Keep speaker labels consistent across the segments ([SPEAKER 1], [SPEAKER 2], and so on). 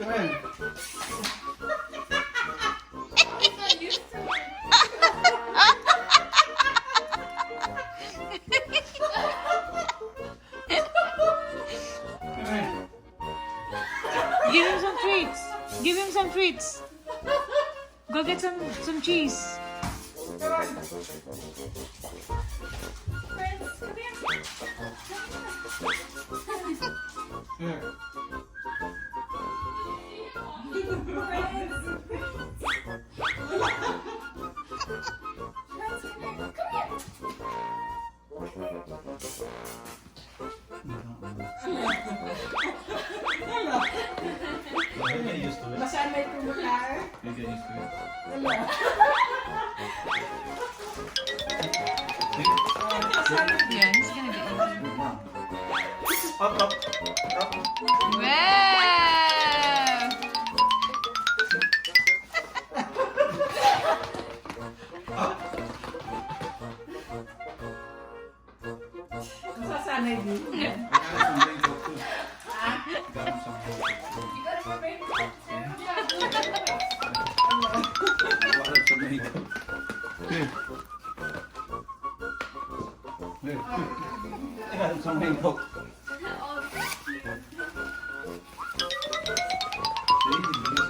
[SPEAKER 1] Come here. Come here.
[SPEAKER 2] Give him some treats. Give him some treats. Go get some cheese.
[SPEAKER 1] Here. You're getting used to it.
[SPEAKER 3] Masyal may tumular.
[SPEAKER 1] You're getting used to it.
[SPEAKER 3] Wala.
[SPEAKER 2] Yeah, he's gonna get you.
[SPEAKER 1] Up, up, up.
[SPEAKER 2] Wow!
[SPEAKER 3] Masasanay din.
[SPEAKER 1] I got some raincoat too. Got him some raincoat. Water some raincoat. Here. Here. I got him some raincoat. See,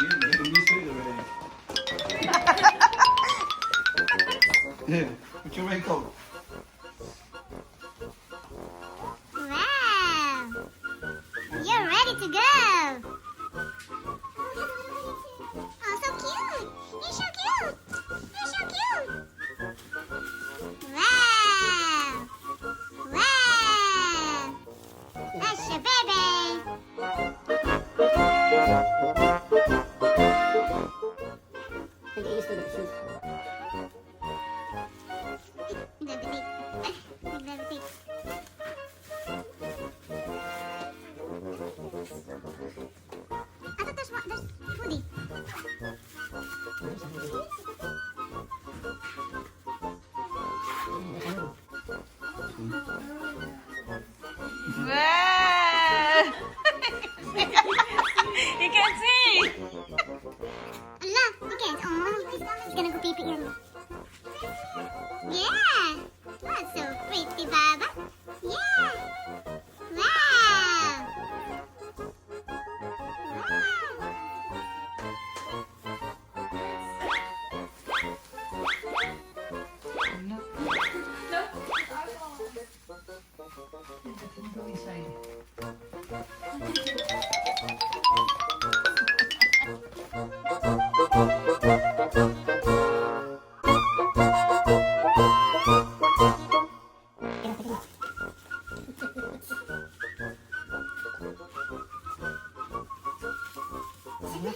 [SPEAKER 1] you're getting used to it already. Here, put your raincoat.
[SPEAKER 4] Wow! You're ready to go! Oh, so cute! You're so cute! You're so cute! Wow! Wow! That's your baby! I thought there's foodie.
[SPEAKER 2] Wow! You can see!
[SPEAKER 4] Allah, okay. Oh, he's gonna go pee pee here. Yeah! That's so pretty, Baba. Yeah! Wow! Wow!
[SPEAKER 2] Go inside.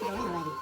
[SPEAKER 4] Already.